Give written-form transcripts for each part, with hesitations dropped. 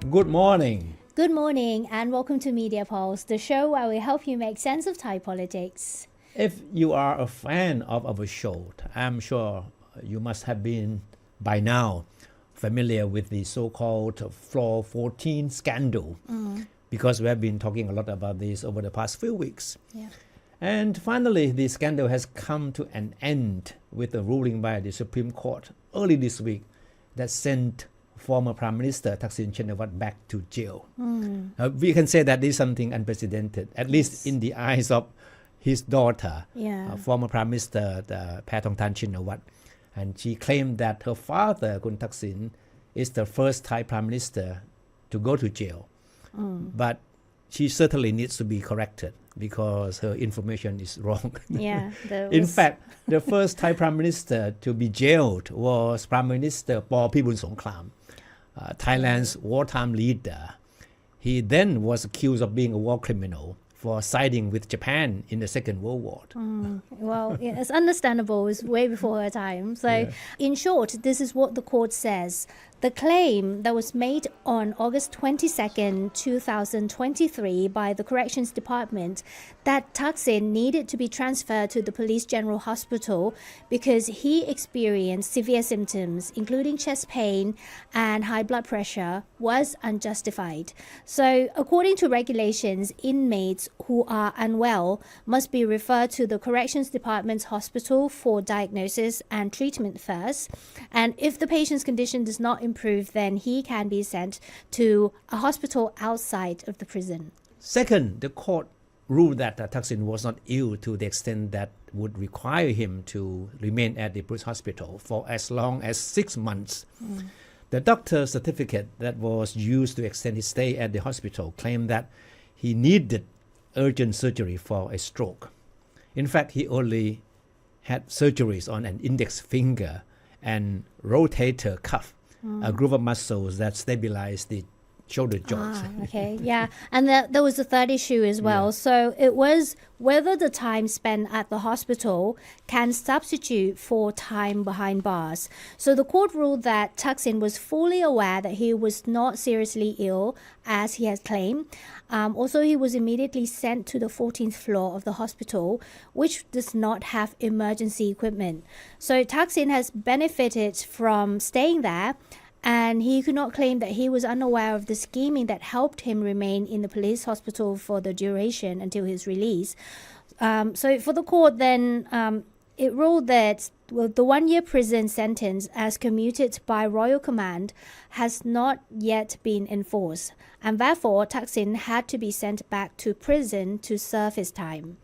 Good morning. Good morning and welcome to Media Pulse, the show where we help you make sense of Thai politics. If you are a fan of our show, I'm sure you must have been by now familiar with the so-called Floor 14 scandal because we have been talking a lot about this over the past few weeks. Yeah. And finally, the scandal has come to an end with a ruling by the Supreme Court early this week that sent former Prime Minister Thaksin Shinawatra back to jail. We can say that this is something unprecedented, at least in the eyes of his daughter, former Prime Minister Pheu Shinawatra. And she claimed that her father, Kun Thaksin, is the first Thai Prime Minister to go to jail. But she certainly needs to be corrected because her information is wrong. In fact, the first Thai Prime Minister to be jailed was Prime Minister Patchimanon, Thailand's wartime leader. He then was accused of being a war criminal for siding with Japan in the Second World War. Well, it's understandable. It's way before her time. So, in short, this is what the court says. The claim that was made on August 22nd, 2023 by the Corrections Department that Thaksin needed to be transferred to the Police General Hospital because he experienced severe symptoms, including chest pain and high blood pressure, was unjustified. So, according to regulations, inmates who are unwell must be referred to the Corrections Department's hospital for diagnosis and treatment first. And if the patient's condition does not improve, then he can be sent to a hospital outside of the prison. Second, the court ruled that Thaksin was not ill to the extent that would require him to remain at the police hospital for as long as 6 months. The doctor's certificate that was used to extend his stay at the hospital claimed that he needed urgent surgery for a stroke. In fact, he only had surgeries on an index finger and rotator cuff, a group of muscles that stabilize the shoulder joints. And there was a third issue as well. So it was whether the time spent at the hospital can substitute for time behind bars. So the court ruled that Thaksin was fully aware that he was not seriously ill, as he has claimed. Also, he was immediately sent to the 14th floor of the hospital, which does not have emergency equipment. So Thaksin has benefited from staying there, and he could not claim that he was unaware of the scheming that helped him remain in the police hospital for the duration until his release. So for the court then, it ruled that the 1-year prison sentence as commuted by royal command has not yet been enforced, and therefore Thaksin had to be sent back to prison to serve his time.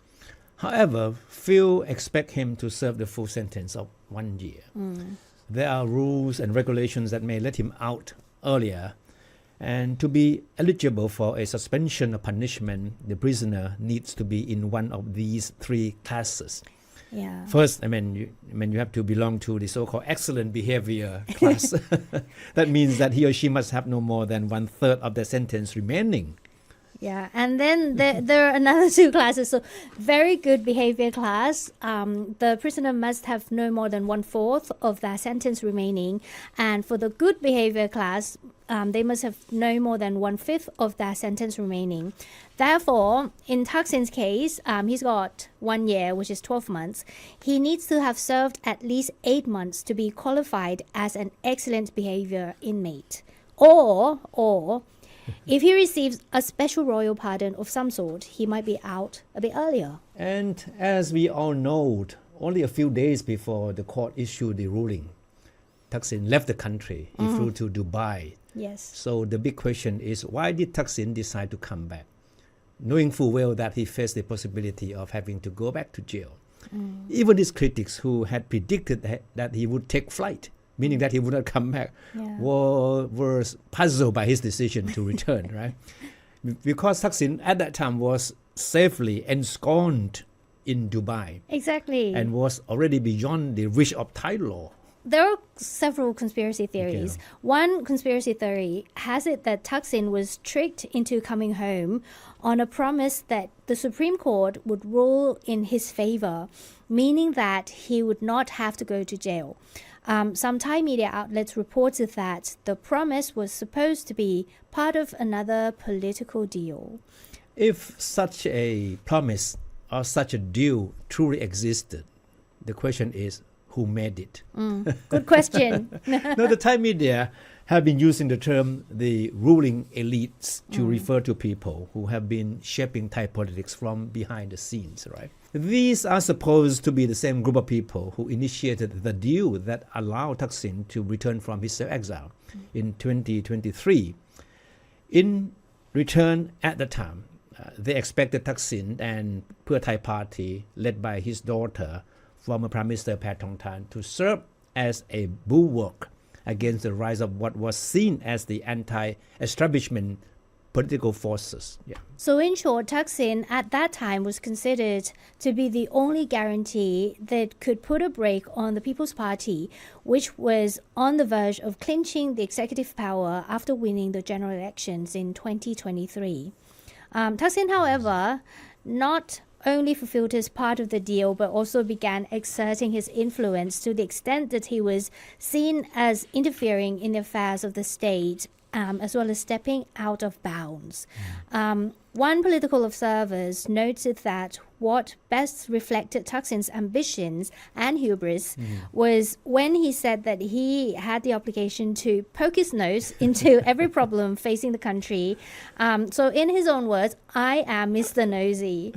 However, few expect him to serve the full sentence of 1 year. There are rules and regulations that may let him out earlier. And to be eligible for a suspension of punishment, the prisoner needs to be in one of these 3 classes. First, you have to belong to the so-called excellent behavior class. That means that he or she must have no more than 1/3 of the sentence remaining. And then there are another 2 classes. So very good behavior class, the prisoner must have no more than 1/4 of their sentence remaining. And for the good behavior class, they must have no more than 1/5 of their sentence remaining. Therefore, in Thaksin's case, he's got 1 year, which is 12 months. He needs to have served at least 8 months to be qualified as an excellent behavior inmate. Or if he receives a special royal pardon of some sort, he might be out a bit earlier. And as we all know, only a few days before the court issued the ruling, Thaksin left the country. He flew to Dubai. So the big question is, why did Thaksin decide to come back, knowing full well that he faced the possibility of having to go back to jail? Even his critics who had predicted that he would take flight, meaning that he would not come back, were puzzled by his decision to return, right? Because Thaksin at that time was safely ensconced in Dubai. Exactly. And was already beyond the reach of Thai law. There are several conspiracy theories. One conspiracy theory has it that Thaksin was tricked into coming home on a promise that the Supreme Court would rule in his favor meaning that he would not have to go to jail. Some Thai media outlets reported that the promise was supposed to be part of another political deal. If such a promise or such a deal truly existed, the question is, who made it? Good question. No, the Thai media have been using the term the ruling elites to refer to people who have been shaping Thai politics from behind the scenes, right? These are supposed to be the same group of people who initiated the deal that allowed Thaksin to return from his exile in 2023. In return, at the time, they expected Thaksin and Pheu Thai party, led by his daughter, former Prime Minister Pheu Thai, to serve as a bulwark against the rise of what was seen as the anti-establishment political forces. Yeah. So in short, Thaksin at that time was considered to be the only guarantee that could put a brake on the People's Party, which was on the verge of clinching the executive power after winning the general elections in 2023. Thaksin, however, not only fulfilled his part of the deal, but also began exerting his influence to the extent that he was seen as interfering in the affairs of the state, as well as stepping out of bounds. One political observer noted that what best reflected Thaksin's ambitions and hubris was when he said that he had the obligation to poke his nose into every problem facing the country. So in his own words, I am Mr. Nosy.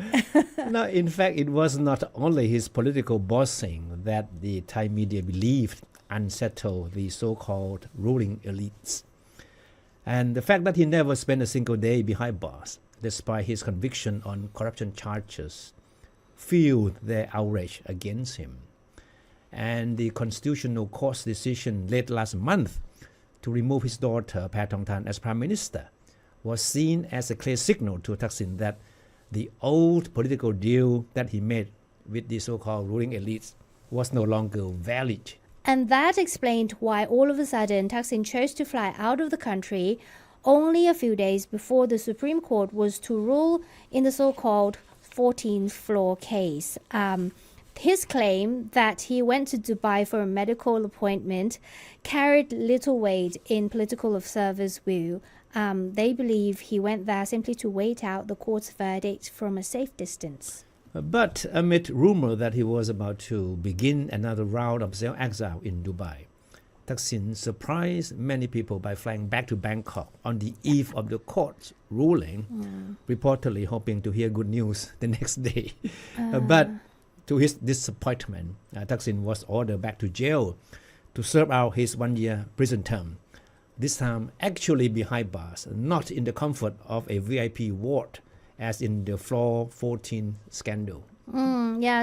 No, in fact, it was not only his political bossing that the Thai media believed unsettled the so-called ruling elites. And the fact that he never spent a single day behind bars, despite his conviction on corruption charges, fueled their outrage against him. And the Constitutional Court's decision late last month to remove his daughter, Pheu Thai, as Prime Minister was seen as a clear signal to Thaksin that the old political deal that he made with the so-called ruling elites was no longer valid. And that explained why all of a sudden Thaksin chose to fly out of the country only a few days before the Supreme Court was to rule in the so-called 14th floor case. His claim that he went to Dubai for a medical appointment carried little weight in political observers' view. They believe he went there simply to wait out the court's verdict from a safe distance. But amid rumor that he was about to begin another round of exile in Dubai, Thaksin surprised many people by flying back to Bangkok on the eve of the court's ruling, reportedly hoping to hear good news the next day. But to his disappointment, Thaksin was ordered back to jail to serve out his one-year prison term, this time actually behind bars, not in the comfort of a VIP ward, as in the Floor 14 scandal.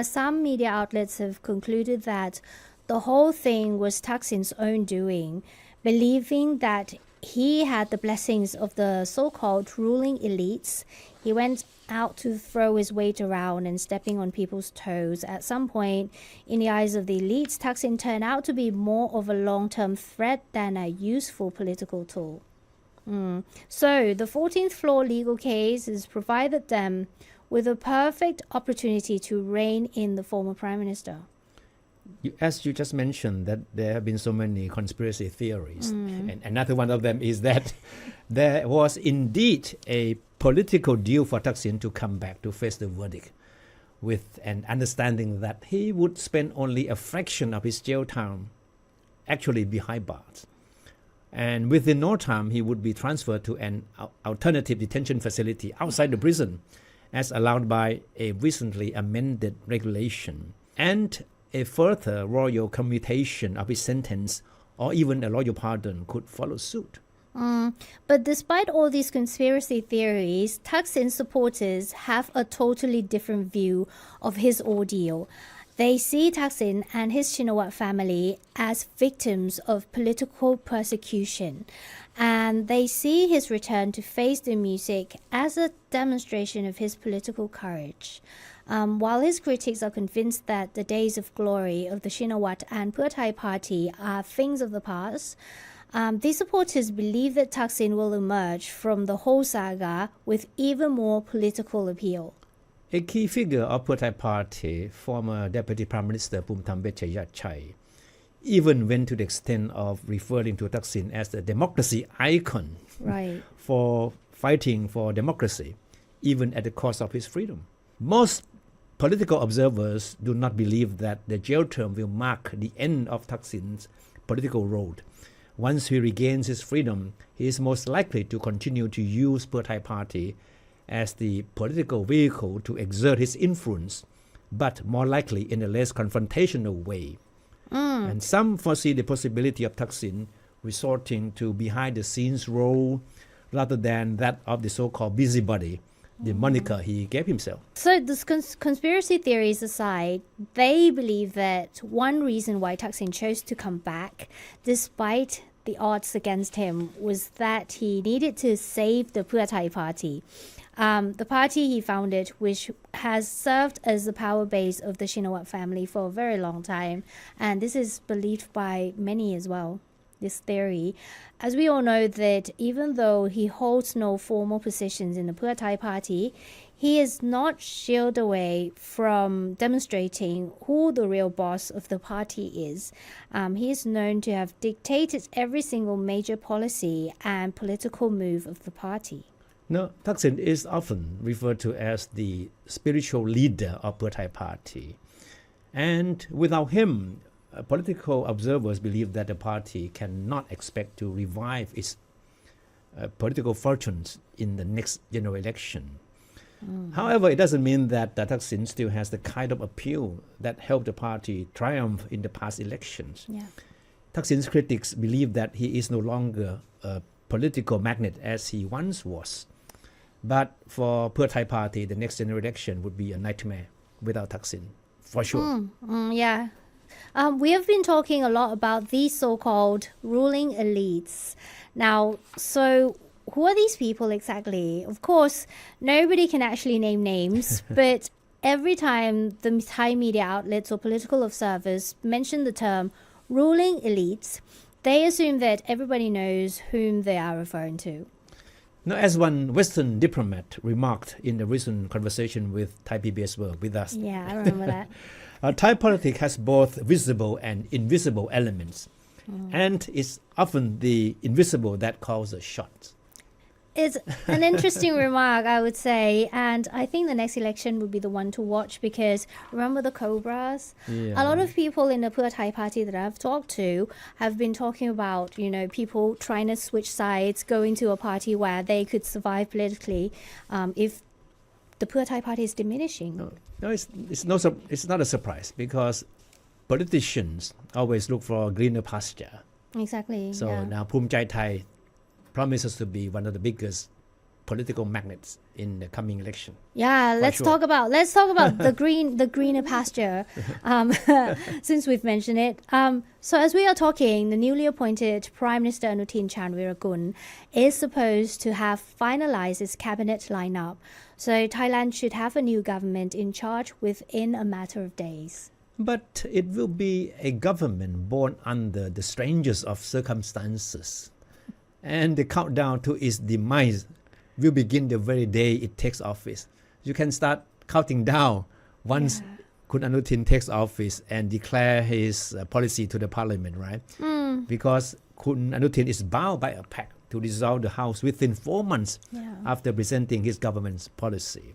Some media outlets have concluded that the whole thing was Thaksin's own doing, believing that he had the blessings of the so-called ruling elites. He went out to throw his weight around and stepping on people's toes. At some point, in the eyes of the elites, Thaksin turned out to be more of a long-term threat than a useful political tool. So the 14th floor legal case has provided them with a perfect opportunity to rein in the former prime minister. As you just mentioned, that there have been so many conspiracy theories. And another one of them is that there was indeed a political deal for Thaksin to come back to face the verdict, with an understanding that he would spend only a fraction of his jail time actually behind bars. And within no time, he would be transferred to an alternative detention facility outside the prison, as allowed by a recently amended regulation, and a further royal commutation of his sentence or even a royal pardon could follow suit. But despite all these conspiracy theories, Thaksin supporters have a totally different view of his ordeal. They see Thaksin and his Shinawatra family as victims of political persecution, and they see his return to face the music as a demonstration of his political courage. While his critics are convinced that the days of glory of the Shinawatra and Pheu Thai party are things of the past, these supporters believe that Thaksin will emerge from the whole saga with even more political appeal. A key figure of Pheu Thai party, former Deputy Prime Minister Thepchai, even went to the extent of referring to Thaksin as the democracy icon Right. for fighting for democracy, even at the cost of his freedom. Most political observers do not believe that the jail term will mark the end of Thaksin's political road. Once he regains his freedom, he is most likely to continue to use Pheu Thai party as the political vehicle to exert his influence, but more likely in a less confrontational way. And some foresee the possibility of Thaksin resorting to behind-the-scenes role rather than that of the so-called busybody, the moniker he gave himself. So this conspiracy theories aside, they believe that one reason why Thaksin chose to come back, despite the odds against him, was that he needed to save the Pheu Thai party. The party he founded, which has served as the power base of the Shinawatra family for a very long time. And this is believed by many as well, this theory. As we all know that even though he holds no formal positions in the Pheu Thai party, he is not shielded away from demonstrating who the real boss of the party is. He is known to have dictated every single major policy and political move of the party. Now, Thaksin is often referred to as the spiritual leader of Pheu Thai party. And without him, political observers believe that the party cannot expect to revive its political fortunes in the next general election. However, it doesn't mean that Thaksin still has the kind of appeal that helped the party triumph in the past elections. Yeah. Thaksin's critics believe that he is no longer a political magnet as he once was. But for Pheu Thai party, the next general election would be a nightmare without Thaksin, for sure. Yeah. We have been talking a lot about these so-called ruling elites. Now, so who are these people exactly? Of course, nobody can actually name names, but every time the Thai media outlets or political observers mention the term ruling elites, they assume that everybody knows whom they are referring to. Now, as one Western diplomat remarked in a recent conversation with Thai PBS World with us, Yeah, I remember that. Thai politics has both visible and invisible elements, and it's often the invisible that calls the shots. It's an interesting remark, I would say, and I think the next election would be the one to watch because remember the Cobras? Yeah. A lot of people in the Pheu Thai party that I've talked to have been talking about, people trying to switch sides, going to a party where they could survive politically if the Pheu Thai party is diminishing. No, it's not a surprise because politicians always look for greener pasture. Exactly. So yeah. now Phumchai Thai promises to be one of the biggest political magnets in the coming election. Yeah, let's talk about the greener pasture. Since we've mentioned it. So as we are talking, the newly appointed Prime Minister Anutin Charnvirakul is supposed to have finalized its cabinet lineup. So Thailand should have a new government in charge within a matter of days. But it will be a government born under the strangest of circumstances. And the countdown to its demise will begin the very day it takes office. You can start counting down once Kun Anutin takes office and declare his policy to the parliament, right? Because Kun Anutin is bound by a pact to dissolve the House within 4 months after presenting his government's policy.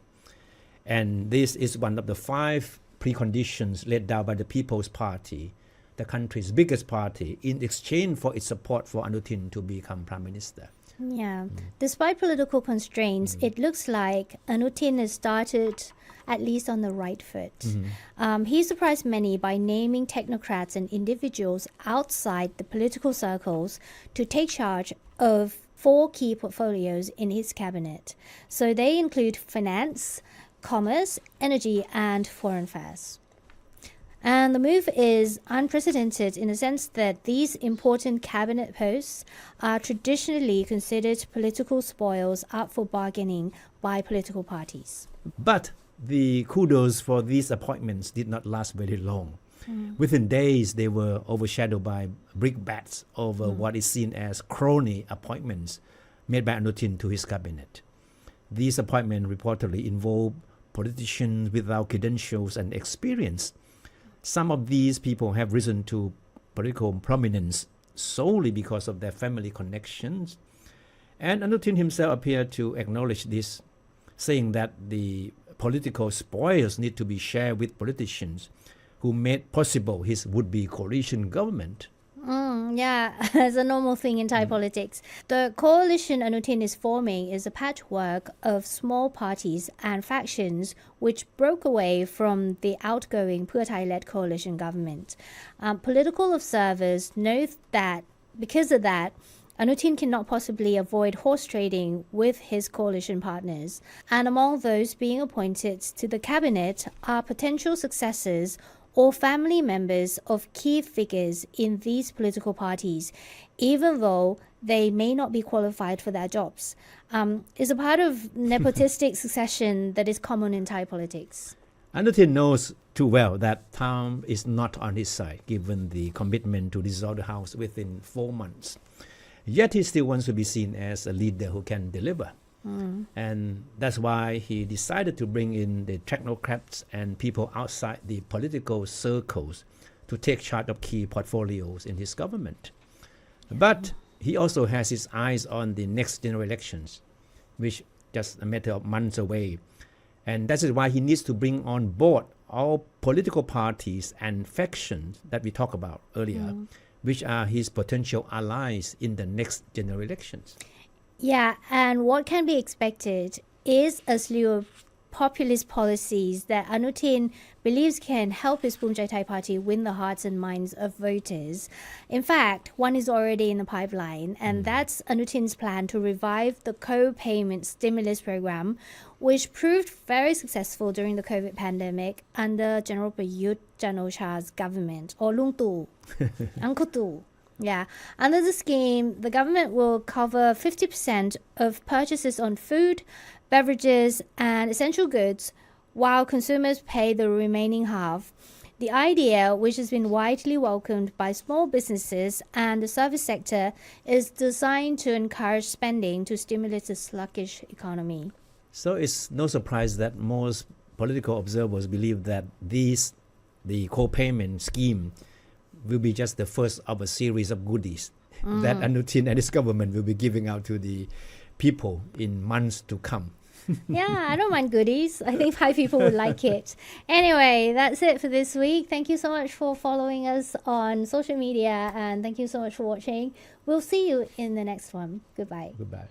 And this is one of the 5 preconditions laid down by the People's Party, the country's biggest party, in exchange for its support for Anutin to become Prime Minister. Yeah. Despite political constraints, it looks like Anutin has started at least on the right foot. He surprised many by naming technocrats and individuals outside the political circles to take charge of 4 key portfolios in his cabinet. So they include finance, commerce, energy, and foreign affairs. And the move is unprecedented in the sense that these important cabinet posts are traditionally considered political spoils up for bargaining by political parties. But the kudos for these appointments did not last very long. Within days, they were overshadowed by brickbats over what is seen as crony appointments made by Anutin to his cabinet. These appointments reportedly involve politicians without credentials and experience. Some of these people have risen to political prominence solely because of their family connections. And Anutin himself appeared to acknowledge this, saying that the political spoils need to be shared with politicians who made possible his would-be coalition government. Yeah, it's a normal thing in Thai politics. The coalition Anutin is forming is a patchwork of small parties and factions which broke away from the outgoing Pheu Thai-led coalition government. Political observers note that because of that, Anutin cannot possibly avoid horse trading with his coalition partners. And among those being appointed to the cabinet are potential successors or family members of key figures in these political parties, even though they may not be qualified for their jobs. It's a part of nepotistic succession that is common in Thai politics. Anutin knows too well that time is not on his side, given the commitment to dissolve the House within 4 months. Yet he still wants to be seen as a leader who can deliver. And that's why he decided to bring in the technocrats and people outside the political circles to take charge of key portfolios in his government. But he also has his eyes on the next general elections, which just a matter of months away. And that is why he needs to bring on board all political parties and factions that we talked about earlier, which are his potential allies in the next general elections. Yeah, and what can be expected is a slew of populist policies that Anutin believes can help his Pheu Thai party win the hearts and minds of voters. In fact, one is already in the pipeline, and that's Anutin's plan to revive the co-payment stimulus program, which proved very successful during the COVID pandemic under General Prayut Chan-o-cha's government, or Lung Tu, Uncle Tu. Yeah, under the scheme, the government will cover 50% of purchases on food, beverages, and essential goods, while consumers pay the remaining half. The idea, which has been widely welcomed by small businesses and the service sector, is designed to encourage spending to stimulate a sluggish economy. So it's no surprise that most political observers believe that the co-payment scheme will be just the first of a series of goodies that Anutin and his government will be giving out to the people in months to come. Yeah, I don't mind goodies. I think Thai people would like it. Anyway, that's it for this week. Thank you so much for following us on social media, and thank you so much for watching. We'll see you in the next one. Goodbye. Goodbye.